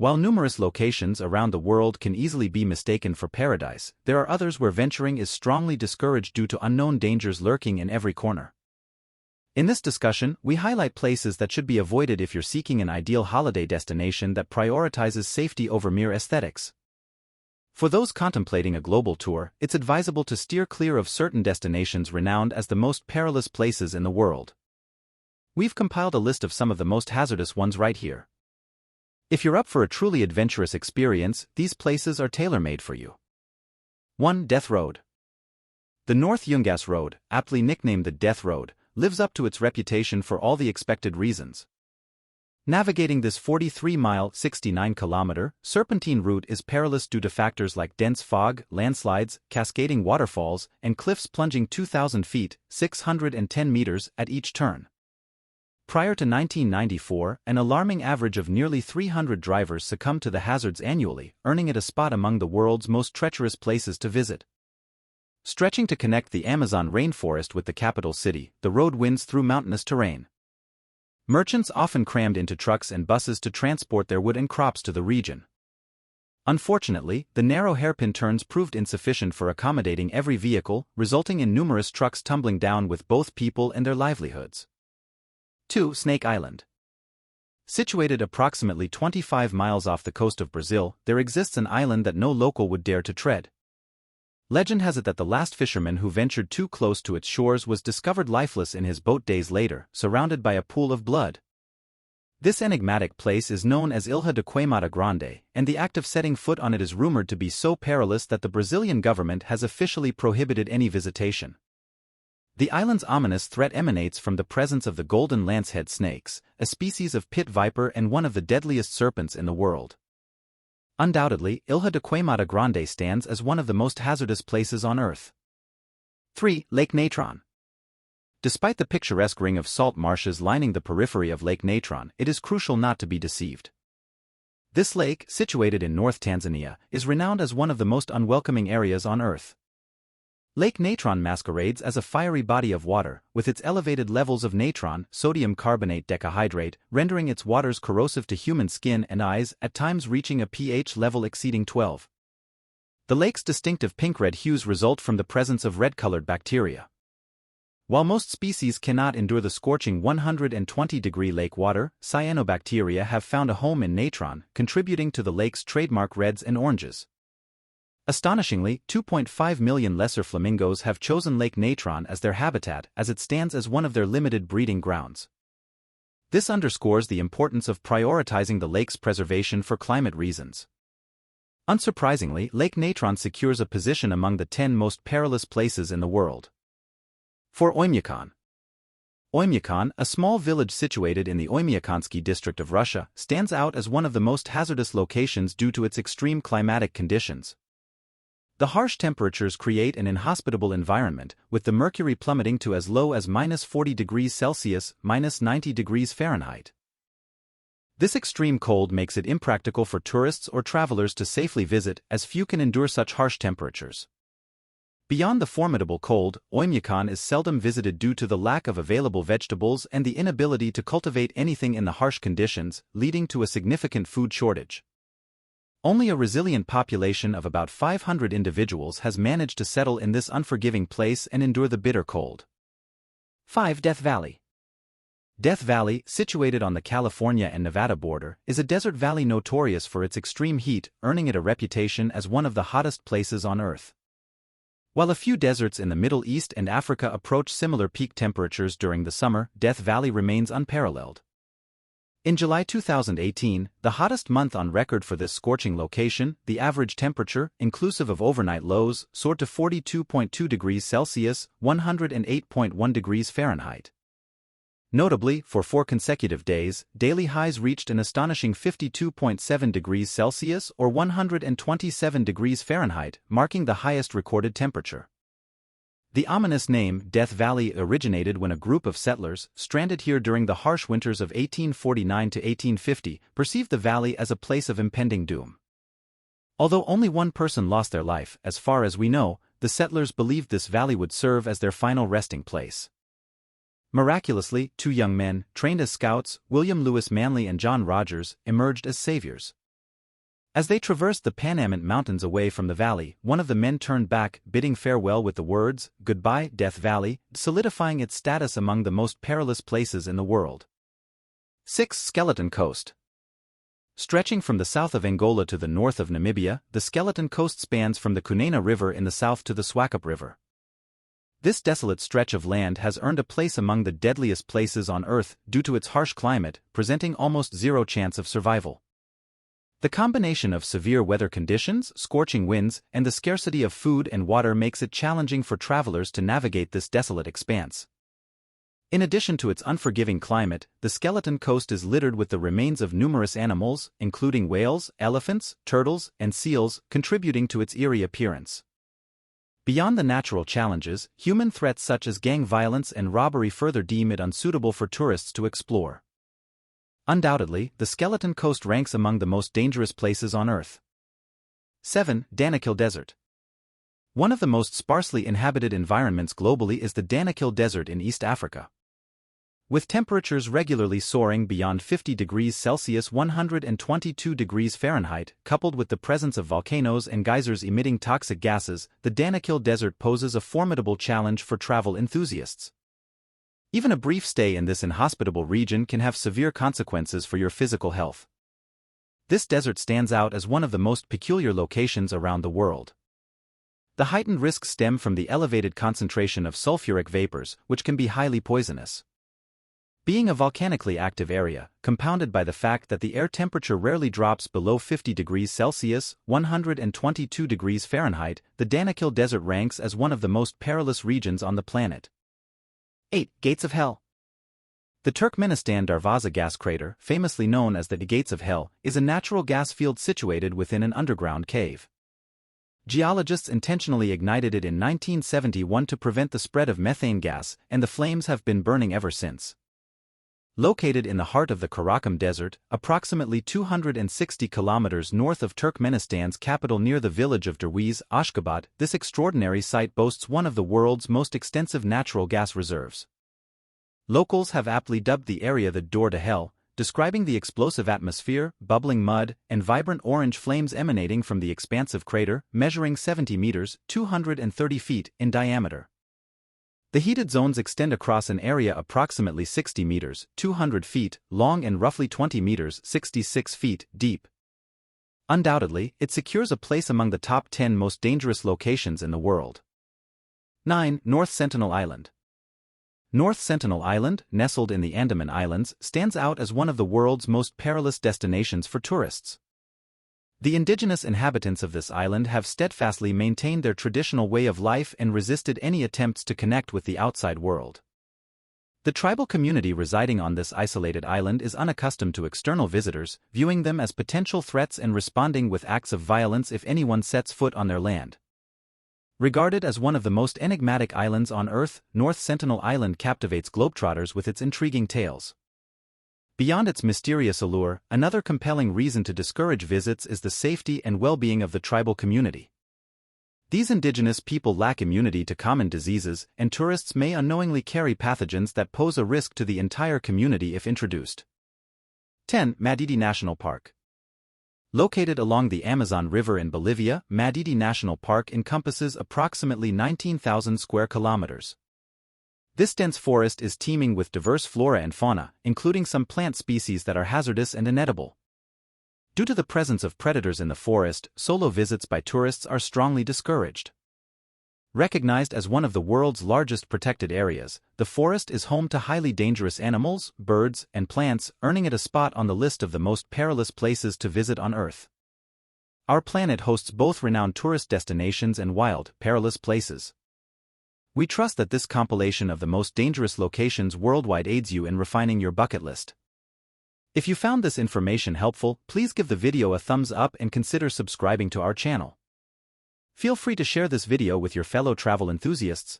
While numerous locations around the world can easily be mistaken for paradise, there are others where venturing is strongly discouraged due to unknown dangers lurking in every corner. In this discussion, we highlight places that should be avoided if you're seeking an ideal holiday destination that prioritizes safety over mere aesthetics. For those contemplating a global tour, it's advisable to steer clear of certain destinations renowned as the most perilous places in the world. We've compiled a list of some of the most hazardous ones right here. If you're up for a truly adventurous experience, these places are tailor-made for you. 1. Death Road. The North Yungas Road, aptly nicknamed the Death Road, lives up to its reputation for all the expected reasons. Navigating this 43-mile, 69-kilometer, serpentine route is perilous due to factors like dense fog, landslides, cascading waterfalls, and cliffs plunging 2,000 feet, 610 meters, at each turn. Prior to 1994, an alarming average of nearly 300 drivers succumbed to the hazards annually, earning it a spot among the world's most treacherous places to visit. Stretching to connect the Amazon rainforest with the capital city, the road winds through mountainous terrain. Merchants often crammed into trucks and buses to transport their wood and crops to the region. Unfortunately, the narrow hairpin turns proved insufficient for accommodating every vehicle, resulting in numerous trucks tumbling down with both people and their livelihoods. 2. Snake Island. Situated approximately 25 miles off the coast of Brazil, there exists an island that no local would dare to tread. Legend has it that the last fisherman who ventured too close to its shores was discovered lifeless in his boat days later, surrounded by a pool of blood. This enigmatic place is known as Ilha de Queimada Grande, and the act of setting foot on it is rumored to be so perilous that the Brazilian government has officially prohibited any visitation. The island's ominous threat emanates from the presence of the golden lancehead snakes, a species of pit viper and one of the deadliest serpents in the world. Undoubtedly, Ilha de Queimada Grande stands as one of the most hazardous places on Earth. 3. Lake Natron. Despite the picturesque ring of salt marshes lining the periphery of Lake Natron, it is crucial not to be deceived. This lake, situated in North Tanzania, is renowned as one of the most unwelcoming areas on Earth. Lake Natron masquerades as a fiery body of water, with its elevated levels of natron, sodium carbonate decahydrate, rendering its waters corrosive to human skin and eyes, at times reaching a pH level exceeding 12. The lake's distinctive pink-red hues result from the presence of red-colored bacteria. While most species cannot endure the scorching 120-degree lake water, cyanobacteria have found a home in natron, contributing to the lake's trademark reds and oranges. Astonishingly, 2.5 million lesser flamingos have chosen Lake Natron as their habitat, as it stands as one of their limited breeding grounds. This underscores the importance of prioritizing the lake's preservation for climate reasons. Unsurprisingly, Lake Natron secures a position among the 10 most perilous places in the world. 4. Oymyakon. Oymyakon, a small village situated in the Oymyakonsky district of Russia, stands out as one of the most hazardous locations due to its extreme climatic conditions. The harsh temperatures create an inhospitable environment, with the mercury plummeting to as low as -40 degrees Celsius, -90 degrees Fahrenheit. This extreme cold makes it impractical for tourists or travelers to safely visit, as few can endure such harsh temperatures. Beyond the formidable cold, Oymyakon is seldom visited due to the lack of available vegetables and the inability to cultivate anything in the harsh conditions, leading to a significant food shortage. Only a resilient population of about 500 individuals has managed to settle in this unforgiving place and endure the bitter cold. 5. Death Valley. Death Valley, situated on the California and Nevada border, is a desert valley notorious for its extreme heat, earning it a reputation as one of the hottest places on Earth. While a few deserts in the Middle East and Africa approach similar peak temperatures during the summer, Death Valley remains unparalleled. In July 2018, the hottest month on record for this scorching location, the average temperature, inclusive of overnight lows, soared to 42.2 degrees Celsius, 108.1 degrees Fahrenheit. Notably, for 4 consecutive days, daily highs reached an astonishing 52.7 degrees Celsius or 127 degrees Fahrenheit, marking the highest recorded temperature. The ominous name, Death Valley, originated when a group of settlers, stranded here during the harsh winters of 1849 to 1850, perceived the valley as a place of impending doom. Although only one person lost their life, as far as we know, the settlers believed this valley would serve as their final resting place. Miraculously, 2 young men, trained as scouts, William Lewis Manley and John Rogers, emerged as saviors. As they traversed the Panamint Mountains away from the valley, one of the men turned back, bidding farewell with the words, "Goodbye, Death Valley," solidifying its status among the most perilous places in the world. 6. Skeleton Coast. Stretching from the south of Angola to the north of Namibia, the Skeleton Coast spans from the Cunene River in the south to the Swakop River. This desolate stretch of land has earned a place among the deadliest places on Earth due to its harsh climate, presenting almost zero chance of survival. The combination of severe weather conditions, scorching winds, and the scarcity of food and water makes it challenging for travelers to navigate this desolate expanse. In addition to its unforgiving climate, the Skeleton Coast is littered with the remains of numerous animals, including whales, elephants, turtles, and seals, contributing to its eerie appearance. Beyond the natural challenges, human threats such as gang violence and robbery further deem it unsuitable for tourists to explore. Undoubtedly, the Skeleton Coast ranks among the most dangerous places on Earth. 7. Danakil Desert. One of the most sparsely inhabited environments globally is the Danakil Desert in East Africa. With temperatures regularly soaring beyond 50 degrees Celsius (122 degrees Fahrenheit), coupled with the presence of volcanoes and geysers emitting toxic gases, the Danakil Desert poses a formidable challenge for travel enthusiasts. Even a brief stay in this inhospitable region can have severe consequences for your physical health. This desert stands out as one of the most peculiar locations around the world. The heightened risks stem from the elevated concentration of sulfuric vapors, which can be highly poisonous. Being a volcanically active area, compounded by the fact that the air temperature rarely drops below 50 degrees Celsius (122 degrees Fahrenheit), the Danakil Desert ranks as one of the most perilous regions on the planet. 8. Gates of Hell. The Turkmenistan Darvaza gas crater, famously known as the Gates of Hell, is a natural gas field situated within an underground cave. Geologists intentionally ignited it in 1971 to prevent the spread of methane gas, and the flames have been burning ever since. Located in the heart of the Karakum Desert, approximately 260 kilometers north of Turkmenistan's capital near the village of Derwiz, Ashgabat, this extraordinary site boasts one of the world's most extensive natural gas reserves. Locals have aptly dubbed the area the Door to Hell, describing the explosive atmosphere, bubbling mud, and vibrant orange flames emanating from the expansive crater, measuring 70 meters (230 feet) in diameter. The heated zones extend across an area approximately 60 meters (200 feet) long and roughly 20 meters (66 feet) deep. Undoubtedly, it secures a place among the top 10 most dangerous locations in the world. 9. North Sentinel Island. North Sentinel Island, nestled in the Andaman Islands, stands out as one of the world's most perilous destinations for tourists. The indigenous inhabitants of this island have steadfastly maintained their traditional way of life and resisted any attempts to connect with the outside world. The tribal community residing on this isolated island is unaccustomed to external visitors, viewing them as potential threats and responding with acts of violence if anyone sets foot on their land. Regarded as one of the most enigmatic islands on Earth, North Sentinel Island captivates globetrotters with its intriguing tales. Beyond its mysterious allure, another compelling reason to discourage visits is the safety and well-being of the tribal community. These indigenous people lack immunity to common diseases, and tourists may unknowingly carry pathogens that pose a risk to the entire community if introduced. 10. Madidi National Park. Located along the Amazon River in Bolivia, Madidi National Park encompasses approximately 19,000 square kilometers. This dense forest is teeming with diverse flora and fauna, including some plant species that are hazardous and inedible. Due to the presence of predators in the forest, solo visits by tourists are strongly discouraged. Recognized as one of the world's largest protected areas, the forest is home to highly dangerous animals, birds, and plants, earning it a spot on the list of the most perilous places to visit on Earth. Our planet hosts both renowned tourist destinations and wild, perilous places. We trust that this compilation of the most dangerous locations worldwide aids you in refining your bucket list. If you found this information helpful, please give the video a thumbs up and consider subscribing to our channel. Feel free to share this video with your fellow travel enthusiasts,